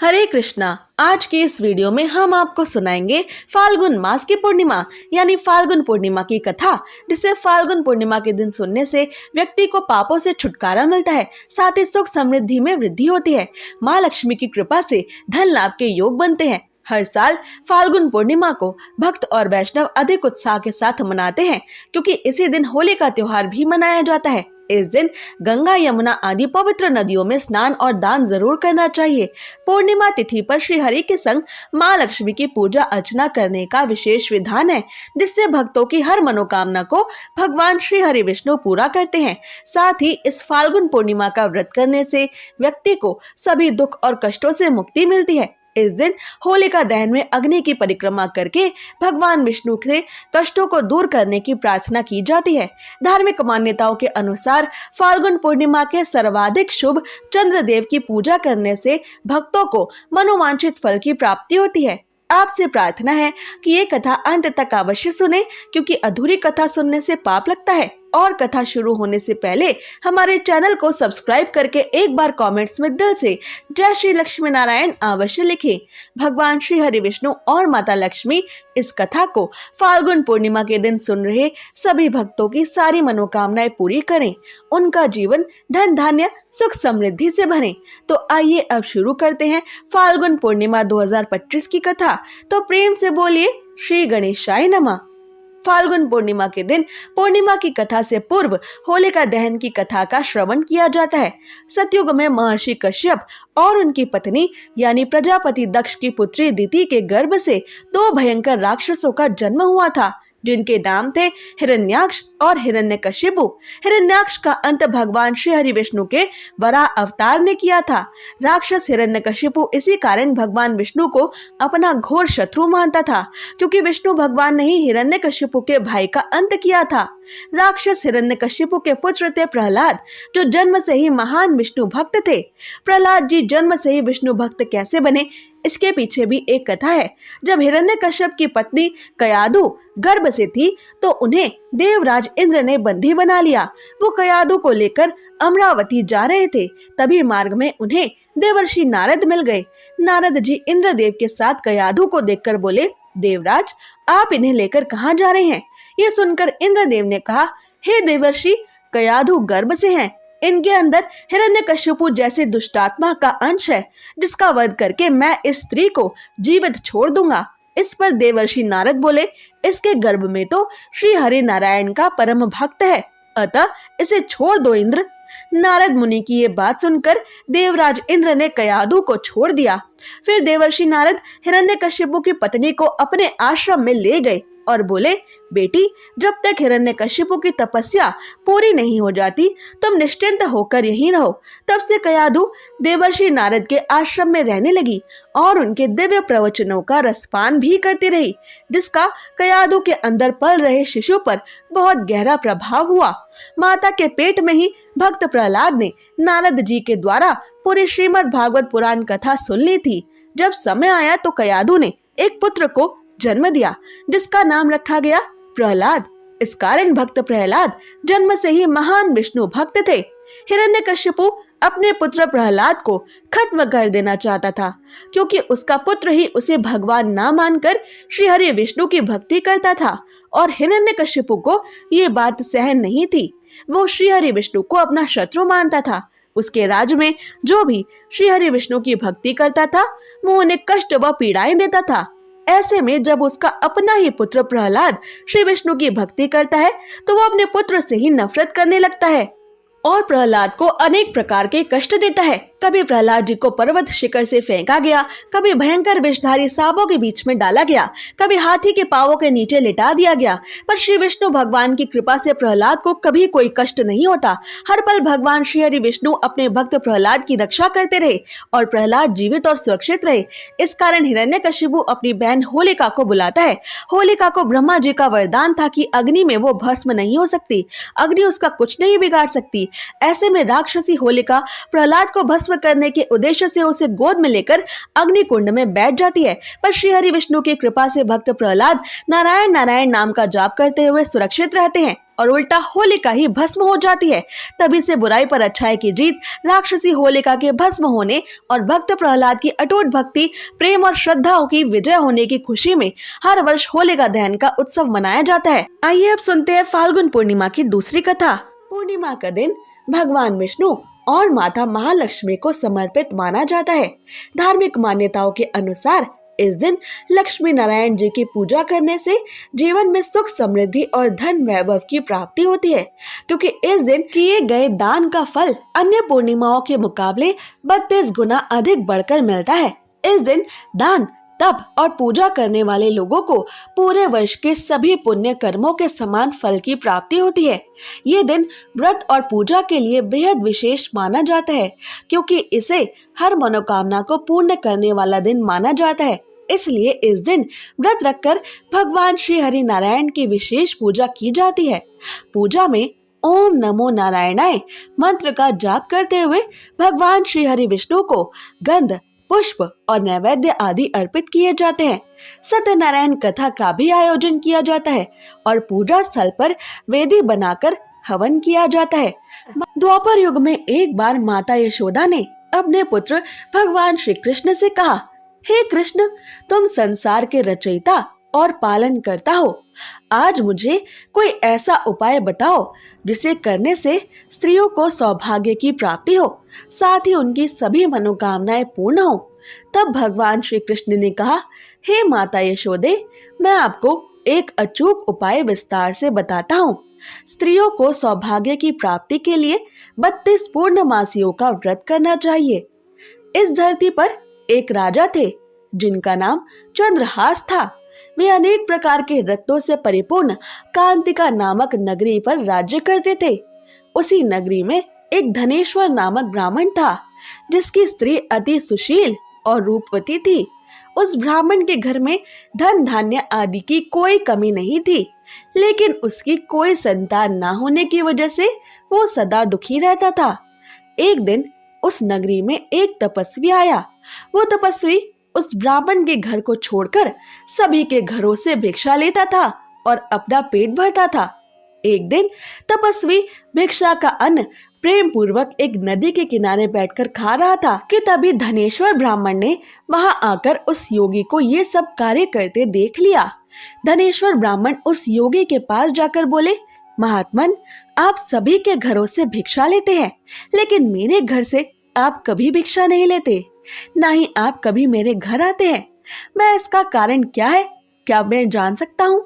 हरे कृष्णा। आज के इस वीडियो में हम आपको सुनाएंगे फाल्गुन मास की पूर्णिमा यानी फाल्गुन पूर्णिमा की कथा, जिसे फाल्गुन पूर्णिमा के दिन सुनने से व्यक्ति को पापों से छुटकारा मिलता है, साथ ही सुख समृद्धि में वृद्धि होती है। माँ लक्ष्मी की कृपा से धन लाभ के योग बनते हैं। हर साल फाल्गुन पूर्णिमा को भक्त और वैष्णव अधिक उत्साह के साथ मनाते हैं, क्योंकि इसी दिन होली का त्योहार भी मनाया जाता है। इस दिन गंगा, यमुना आदि पवित्र नदियों में स्नान और दान जरूर करना चाहिए। पूर्णिमा तिथि पर श्री हरि के संग माँ लक्ष्मी की पूजा अर्चना करने का विशेष विधान है, जिससे भक्तों की हर मनोकामना को भगवान श्री हरि विष्णु पूरा करते हैं। साथ ही इस फाल्गुन पूर्णिमा का व्रत करने से व्यक्ति को सभी दुख और कष्टों से मुक्ति मिलती है। इस दिन होलिका दहन में अग्नि की परिक्रमा करके भगवान विष्णु से कष्टों को दूर करने की प्रार्थना की जाती है। धार्मिक मान्यताओं के अनुसार फाल्गुन पूर्णिमा के सर्वाधिक शुभ चंद्रदेव की पूजा करने से भक्तों को मनोवांछित फल की प्राप्ति होती है। आपसे प्रार्थना है कि ये कथा अंत तक अवश्य सुने, क्योंकि अधूरी कथा सुनने से पाप लगता है। और कथा शुरू होने से पहले हमारे चैनल को सब्सक्राइब करके एक बार कमेंट्स में दिल से जय श्री लक्ष्मी नारायण अवश्य लिखें। भगवान श्री हरि विष्णु और माता लक्ष्मी इस कथा को फाल्गुन पूर्णिमा के दिन सुन रहे सभी भक्तों की सारी मनोकामनाएं पूरी करें, उनका जीवन धन धान्य सुख समृद्धि से भरे। तो आइए अब शुरू करते हैं फाल्गुन पूर्णिमा 2025 की कथा। तो प्रेम से बोलिए श्री गणेशाय नमः। फाल्गुन पूर्णिमा के दिन पूर्णिमा की कथा से पूर्व होलिका दहन की कथा का श्रवण किया जाता है। सतयुग में महर्षि कश्यप और उनकी पत्नी यानी प्रजापति दक्ष की पुत्री दिति के गर्भ से दो भयंकर राक्षसों का जन्म हुआ था, जिनके नाम थे हिरण्याक्ष और हिरण्यकशिपु। हिरण्याक्ष का अंत भगवान श्री हरि विष्णु के वराह अवतार ने किया था। राक्षस हिरण्यकशिपु इसी कारण भगवान विष्णु को अपना घोर शत्रु मानता था, क्योंकि विष्णु भगवान ने ही हिरण्यकशिपु के भाई का अंत किया था। राक्षस हिरण्यकशिपु के पुत्र थे प्रहलाद, जो जन्म से ही महान विष्णु भक्त थे। प्रहलाद जी जन्म से ही विष्णु भक्त कैसे बने, इसके पीछे भी एक कथा है। जब हिरण्यकश्यप की पत्नी कयाधु गर्भ से थी, तो उन्हें देवराज इंद्र ने बंदी बना लिया। वो कयाधु को लेकर अमरावती जा रहे थे, तभी मार्ग में उन्हें देवर्षि नारद मिल गए। नारद जी इंद्रदेव के साथ कयाधु को देखकर बोले, देवराज आप इन्हें लेकर कहाँ जा रहे हैं? ये सुनकर इंद्रदेव ने कहा, हे देवर्षि, कयाधु गर्भ से हैं। इनके अंदर हिरण्यकशिपु जैसे दुष्टात्मा का अंश है, जिसका वध करके मैं इस स्त्री को जीवित छोड़ दूंगा। इस पर देवर्षि नारद बोले, इसके गर्भ में तो श्री हरि नारायण का परम भक्त है, अतः इसे छोड़ दो इंद्र। नारद मुनि की ये बात सुनकर देवराज इंद्र ने कयाधु को छोड़ दिया। फिर देवर्षि नारद हिरण्यकशिपु की पत्नी को अपने आश्रम में ले गए और बोले, बेटी, जब तक हिरण्यकशिपु की तपस्या पूरी नहीं हो जाती, तुम निश्चिंत होकर यहीं रहो। तब से कयाधु देवर्षि नारद के आश्रम में रहने लगी और उनके दिव्य प्रवचनों का रसपान भी करती रही, जिसका कयाधु के अंदर पल रहे शिशु पर बहुत गहरा प्रभाव हुआ। माता के पेट में ही भक्त प्रहलाद ने नारद जी के द्वारा पूरी श्रीमद् भागवत पुराण कथा सुन ली थी। जब समय आया तो कयाधु ने एक पुत्र को जन्म दिया, जिसका नाम रखा गया प्रहलाद। इस कारण भक्त प्रहलाद जन्म से ही महान विष्णु भक्त थे। हिरण्यकशिपु अपने पुत्र प्रहलाद को खत्म कर देना चाहता था, क्योंकि उसका पुत्र ही उसे भगवान ना मानकर श्री हरि विष्णु की भक्ति करता था, और हिरण्यकशिपु को ये बात सहन नहीं थी। वो श्री हरि विष्णु को अपना शत्रु मानता था। उसके राज्य में जो भी श्री हरि विष्णु की भक्ति करता था, वो उन्हें कष्ट व पीड़ाएं देता था। ऐसे में जब उसका अपना ही पुत्र प्रहलाद श्री विष्णु की भक्ति करता है, तो वो अपने पुत्र से ही नफरत करने लगता है और प्रहलाद को अनेक प्रकार के कष्ट देता है। कभी प्रहलाद जी को पर्वत शिखर से फेंका गया, कभी भयंकर विषधारी सांपों के बीच में डाला गया, कभी हाथी के पांवों के नीचे लिटा दिया गया। पर श्री विष्णु भगवान की कृपा से प्रहलाद को कभी कोई कष्ट नहीं होता। हर पल भगवान श्री हरि विष्णु अपने भक्त प्रहलाद की रक्षा करते रहे और प्रहलाद जीवित और सुरक्षित रहे। इस कारण हिरण्यकशिपु अपनी बहन होलिका को बुलाता है। होलिका को ब्रह्मा जी का वरदान था कि अग्नि में वो भस्म नहीं हो सकती, अग्नि उसका कुछ नहीं बिगाड़ सकती। ऐसे में राक्षसी होलिका प्रहलाद को भस्म करने के उद्देश्य से उसे गोद में लेकर अग्नि कुंड में बैठ जाती है। पर श्री हरि विष्णु की कृपा से भक्त प्रहलाद नारायण नारायण नाम का जाप करते हुए सुरक्षित रहते हैं और उल्टा होलिका ही भस्म हो जाती है। तभी से बुराई पर अच्छाई की जीत, राक्षसी होलिका के भस्म होने और भक्त प्रहलाद की अटूट भक्ति, प्रेम और श्रद्धाओं की विजय होने की खुशी में हर वर्ष होलिका दहन का उत्सव मनाया जाता है। आइए अब सुनते हैं फाल्गुन पूर्णिमा की दूसरी कथा। पूर्णिमा का दिन भगवान विष्णु और माता महालक्ष्मी को समर्पित माना जाता है। धार्मिक मान्यताओं के अनुसार इस दिन लक्ष्मी नारायण जी की पूजा करने से जीवन में सुख, समृद्धि और धन वैभव की प्राप्ति होती है, क्योंकि इस दिन किए गए दान का फल अन्य पूर्णिमाओं के मुकाबले 32 गुना अधिक बढ़कर मिलता है। इस दिन दान, तप और पूजा करने वाले लोगों को पूरे वर्ष के सभी पुण्य कर्मों के समान फल की प्राप्ति होती है। ये दिन व्रत और पूजा के लिए बेहद विशेष माना जाता है, क्योंकि इसे हर मनोकामना को पूर्ण करने वाला दिन माना जाता है। इसलिए इस दिन व्रत रखकर भगवान श्री हरि नारायण की विशेष पूजा की जाती है। पूजा में ओम नमो नारायणाय मंत्र का जाप करते हुए भगवान श्री हरि विष्णु को गंध, पुष्प और नैवेद्य आदि अर्पित किए जाते हैं। सत्यनारायण कथा का भी आयोजन किया जाता है और पूजा स्थल पर वेदी बनाकर हवन किया जाता है। द्वापर युग में एक बार माता यशोदा ने अपने पुत्र भगवान श्री कृष्ण से कहा, हे कृष्ण, तुम संसार के रचयिता और पालन करता हो। आज मुझे कोई ऐसा उपाय बताओ जिसे करने से स्त्रियों को सौभाग्य की प्राप्ति हो, साथ ही उनकी सभी मनोकामनाएं पूर्ण हो। तब भगवान श्री कृष्ण ने कहा, हे माता यशोदे, मैं आपको एक अचूक उपाय विस्तार से बताता हूँ। स्त्रियों को सौभाग्य की प्राप्ति के लिए 32 पूर्णमासियों का व्रत करना चाहिए। इस धरती पर एक राजा थे जिनका नाम चंद्रहास था। वे अनेक प्रकार के रत्नों से परिपूर्ण कांतिका नामक नगरी पर राज्य करते थे। उसी नगरी में एक धनेश्वर नामक ब्राह्मण था, जिसकी स्त्री अति सुशील और रूपवती थी। उस ब्राह्मण के घर में धन धान्य आदि की कोई कमी नहीं थी, लेकिन उसकी कोई संतान ना होने की वजह से वो सदा दुखी रहता था। एक दिन उस नगरी में एक तपस्वी आया। वो तपस्वी उस ब्राह्मण के घर को छोड़कर सभी के घरों से भिक्षा लेता था और अपना पेट भरता था। एक दिन तपस्वी भिक्षा का अन्न प्रेम पूर्वक एक नदी के किनारे बैठकर खा रहा था कि तभी धनेश्वर ब्राह्मण ने वहां आकर उस योगी को ये सब कार्य करते देख लिया। धनेश्वर ब्राह्मण उस योगी के पास जाकर बोले, महात्मन, आप सभी के घरों से भिक्षा लेते हैं, लेकिन मेरे घर से आप कभी भिक्षा नहीं लेते, ना ही आप कभी मेरे घर आते हैं। मैं इसका कारण क्या है, क्या मैं जान सकता हूँ?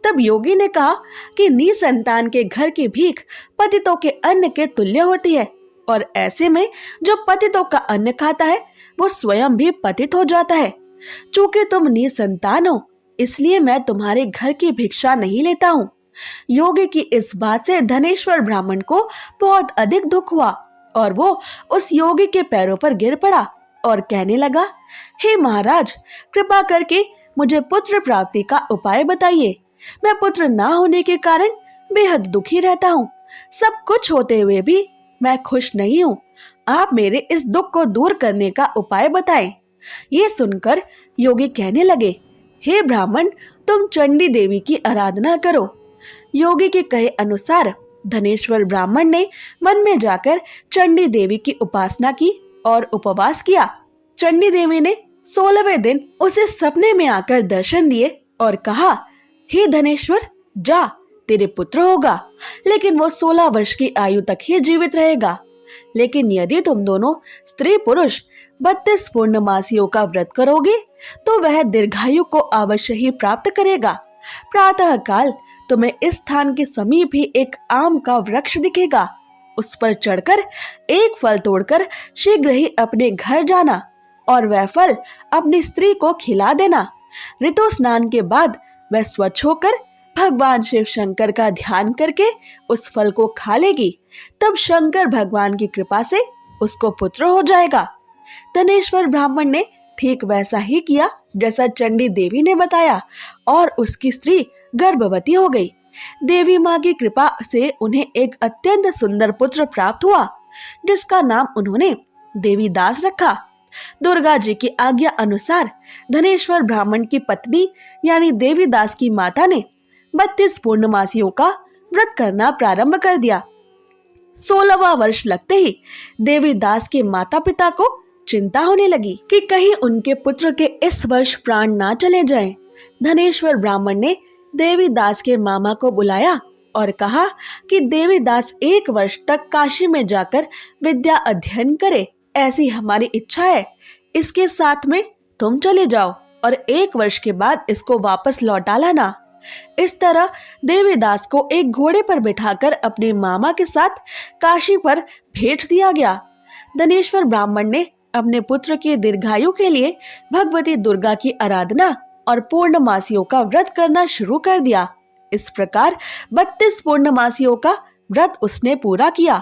तब योगी ने कहा कि निसंतान के घर की भीख पतितों के अन्न के तुल्य होती है, और ऐसे में जो पतितों का अन्न खाता है वो स्वयं भी पतित हो जाता है। चूंकि तुम निसंतान हो, इसलिए मैं तुम्हारे घर की भिक्षा नहीं लेता हूँ। योगी की इस बात से धनेश्वर ब्राह्मण को बहुत अधिक दुख हुआ और वो उस योगी के पैरों पर गिर पड़ा और कहने लगा, हे महाराज, कृपा करके मुझे पुत्र प्राप्ति का उपाय बताइए। मैं पुत्र ना होने के कारण बेहद दुखी रहता हूँ। सब कुछ होते हुए भी मैं खुश नहीं हूँ। आप मेरे इस दुख को दूर करने का उपाय बताएं। ये सुनकर योगी कहने लगे, हे ब्राह्मण, तुम चंडी देवी की आराधना करो। योगी के कहे अनुसार धनेश्वर ब्राह्मण ने मन में जाकर चंडी देवी की उपासना की और उपवास किया। चंडी देवी ने 16वें दिन उसे सपने में आकर दर्शन दिए और कहा, हे धनेश्वर, जा, तेरे पुत्र होगा, लेकिन वो 16 वर्ष की आयु तक ही जीवित रहेगा। लेकिन यदि तुम दोनों स्त्री पुरुष 32 पूर्णमासियों का व्रत करोगे तो वह दीर्घायु को अवश्य ही प्राप्त करेगा। प्रातः काल तुम्हें इस स्थान के समीप ही एक आम का वृक्ष दिखेगा। उस पर चढ़कर एक फल तोड़कर शीघ्र ही अपने घर जाना और वह फल अपनी स्त्री को खिला देना। ऋतु स्नान के बाद वह स्वच्छ होकर भगवान शिव शंकर का ध्यान करके उस फल को खा लेगी। तब शंकर भगवान की कृपा से उसको पुत्र हो जाएगा। धनेश्वर ब्राह्मण ने ठीक वैसा ही किया जैसा चंडी देवी ने बताया और उसकी स्त्री गर्भवती हो गई। देवी माँ की कृपा से उन्हें एक अत्यंत सुंदर पुत्र प्राप्त हुआ, जिसका नाम उन्होंने देवीदास रखा। दुर्गा जी की आज्ञा अनुसार धनेश्वर ब्राह्मण की पत्नी यानी देवीदास की माता ने 32 पूर्णमासियों का व्रत करना प्रारंभ कर दिया। 16वां वर्ष लगते ही देवीदास के माता पिता को चिंता होने लगी कि कहीं उनके पुत्र के इस वर्ष प्राण ना चले जाएं। धनेश्वर ब्राह्मण ने देवीदास के मामा को बुलाया और कहा कि देवीदास 1 वर्ष तक काशी में जाकर विद्या अध्ययन करे, ऐसी हमारी इच्छा है। इसके साथ में तुम चले जाओ और 1 वर्ष के बाद इसको वापस लौटा लाना। इस तरह देवीदास को एक घोड़े पर बिठाकर अपने मामा के साथ काशी पर भेज दिया गया। धनेश्वर ब्राह्मण ने अपने पुत्र के दीर्घायु के लिए भगवती दुर्गा की आराधना और पूर्णमासियों का व्रत करना शुरू कर दिया। इस प्रकार 32 पूर्णमासियों का व्रत उसने पूरा किया।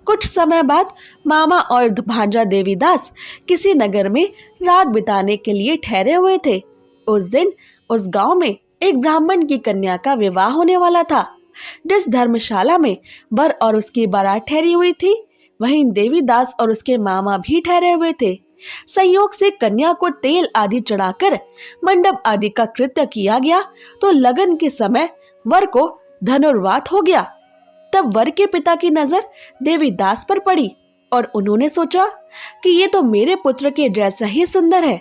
कुछ समय बाद मामा और भांजा देवीदास किसी नगर में रात बिताने के लिए ठहरे हुए थे। उस दिन उस गांव में एक ब्राह्मण की कन्या का विवाह होने वाला था। जिस धर्मशाला में वर और उसकी बारात ठहरी हुई थी, वहीं देवीदास और उसके मामा भी ठहरे हुए थे। संयोग से कन्या को तेल आदि चढ़ाकर मंडप आदि का कृत्य किया गया तो लगन के समय वर को धनुर्वात हो गया। तब वर के पिता की नजर देवीदास पर पड़ी और उन्होंने सोचा कि ये तो मेरे पुत्र के जैसा ही सुंदर है,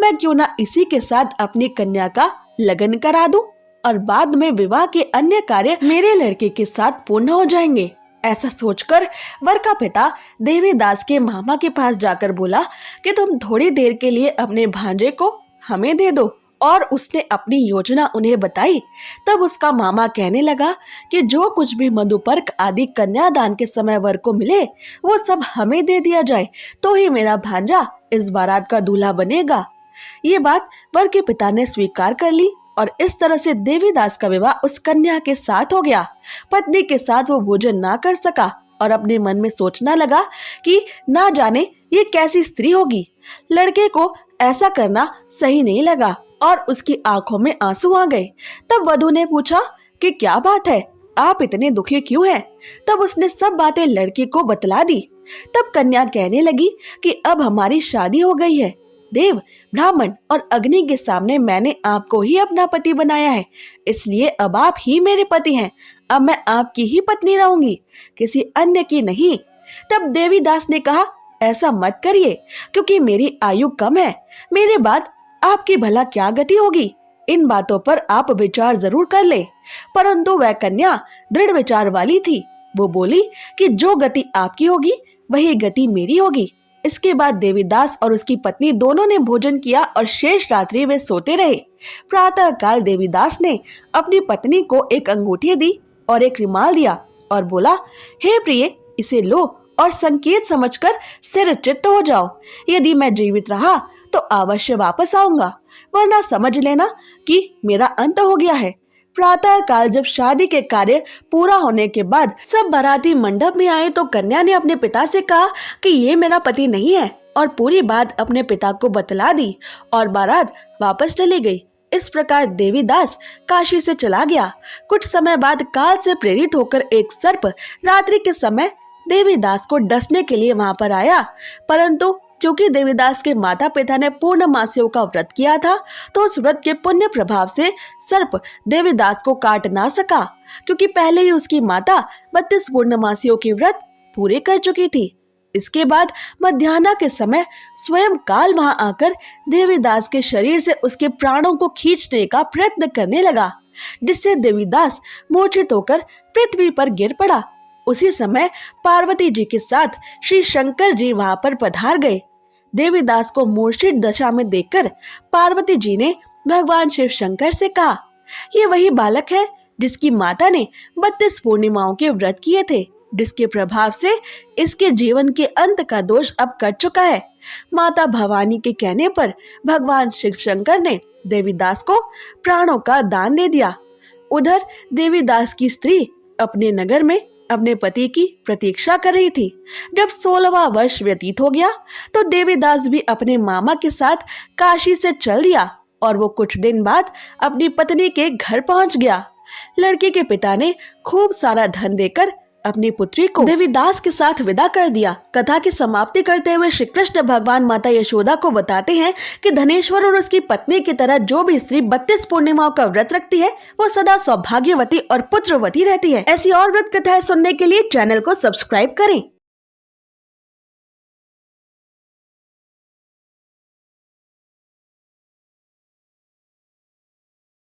मैं क्यों ना इसी के साथ अपनी कन्या का लगन करा दूं और बाद में विवाह के अन्य कार्य मेरे लड़के के साथ पूर्ण हो जाएंगे। ऐसा सोचकर वर का पिता देवीदास के मामा के पास जाकर बोला कि तुम थोड़ी देर के लिए अपने भांजे को हमें दे दो, और उसने अपनी योजना उन्हें बताई। तब उसका मामा कहने लगा कि जो कुछ भी मधुपर्क आदि कन्यादान के समय वर को मिले वो सब हमें दे दिया जाए, तो ही मेरा भांजा इस बारात का दूल्हा बनेगा। ये बात वर के पिता ने स्वीकार कर ली और इस तरह से देवीदास का विवाह उस कन्या के साथ हो गया। पत्नी के साथ वो भोजन ना कर सका और अपने मन में सोचना लगा कि ना जाने ये कैसी स्त्री होगी। लड़के को ऐसा करना सही नहीं लगा और उसकी आंखों में आंसू आ गए। तब वधू ने पूछा कि क्या बात है, आप इतने दुखी क्यों हैं? तब उसने सब बातें लड़की को बतला दी। तब कन्या कहने लगी कि अब हमारी शादी हो गई है। देव, ब्राह्मण और अग्नि के सामने मैंने आपको ही अपना पति बनाया है, इसलिए अब आप ही मेरे पति हैं। अब मैं आपकी ही पत्नी रहूंगी, किसी अन्य की नहीं। तब देवीदास ने कहा, ऐसा मत करिए, क्योंकि मेरी आयु कम है, मेरे बाद आपकी भला क्या गति होगी। इन बातों पर आप विचार जरूर कर ले। परंतु वह कन्या दृढ़ विचार वाली थी। वो बोली कि जो गति आपकी होगी वही गति मेरी होगी। इसके बाद देवीदास और उसकी पत्नी दोनों ने भोजन किया और शेष रात्रि वे सोते रहे। प्रातः काल देवीदास ने अपनी पत्नी को एक अंगूठी दी और एक रुमाल दिया और बोला, हे प्रिय, इसे लो और संकेत समझकर स्थिरचित्त हो जाओ। यदि मैं जीवित रहा तो अवश्य वापस आऊंगा, वरना समझ लेना कि मेरा अंत हो गया है। प्रातः काल जब शादी के कार्य पूरा होने के बाद सब बाराती मंडप में आए तो कन्या ने अपने पिता से कहा कि ये मेरा पति नहीं है और पूरी बात अपने पिता को बतला दी और बारात वापस चली गई। इस प्रकार देवीदास काशी से चला गया। कुछ समय बाद काल से प्रेरित होकर एक सर्प रात्रि के समय देवीदास को डसने के लिए वहां पर आया, परंतु क्योंकि देवीदास के माता पिता ने पूर्णमासियों का व्रत किया था तो उस व्रत के पुण्य प्रभाव से सर्प देवीदास को काट ना सका, क्योंकि पहले ही उसकी माता 32 पूर्णमासियों के व्रत पूरे कर चुकी थी। इसके बाद मध्याह्न के समय स्वयं काल वहां आकर देवीदास के शरीर से उसके प्राणों को खींचने का प्रयत्न करने लगा, जिससे देवीदास मूर्छित होकर पृथ्वी पर गिर पड़ा। उसी समय पार्वती जी के साथ श्री शंकर जी वहां पर पधार गए। देवीदास को मूर्छित दशा में देखकर पार्वती जी ने भगवान शिव शंकर से कहा, ये वही बालक है जिसकी माता ने 32 पूर्णिमाओं के व्रत किए थे, जिसके प्रभाव से इसके जीवन के अंत का दोष अब कट चुका है। माता भवानी के कहने पर भगवान शिव शंकर ने देवीदास को प्राणों का दान दे दिया। उधर देवीदास की स्त्री अपने नगर में अपने पति की प्रतीक्षा कर रही थी। जब 16वां वर्ष व्यतीत हो गया तो देवीदास भी अपने मामा के साथ काशी से चल दिया और वो कुछ दिन बाद अपनी पत्नी के घर पहुंच गया। लड़के के पिता ने खूब सारा धन देकर अपनी पुत्री को देवीदास के साथ विदा कर दिया। कथा की समाप्ति करते हुए श्री कृष्ण भगवान माता यशोदा को बताते हैं कि धनेश्वर और उसकी पत्नी की तरह जो भी स्त्री 32 पूर्णिमाओं का व्रत रखती है वो सदा सौभाग्यवती और पुत्रवती रहती है। ऐसी और व्रत कथाएं सुनने के लिए चैनल को सब्सक्राइब करें।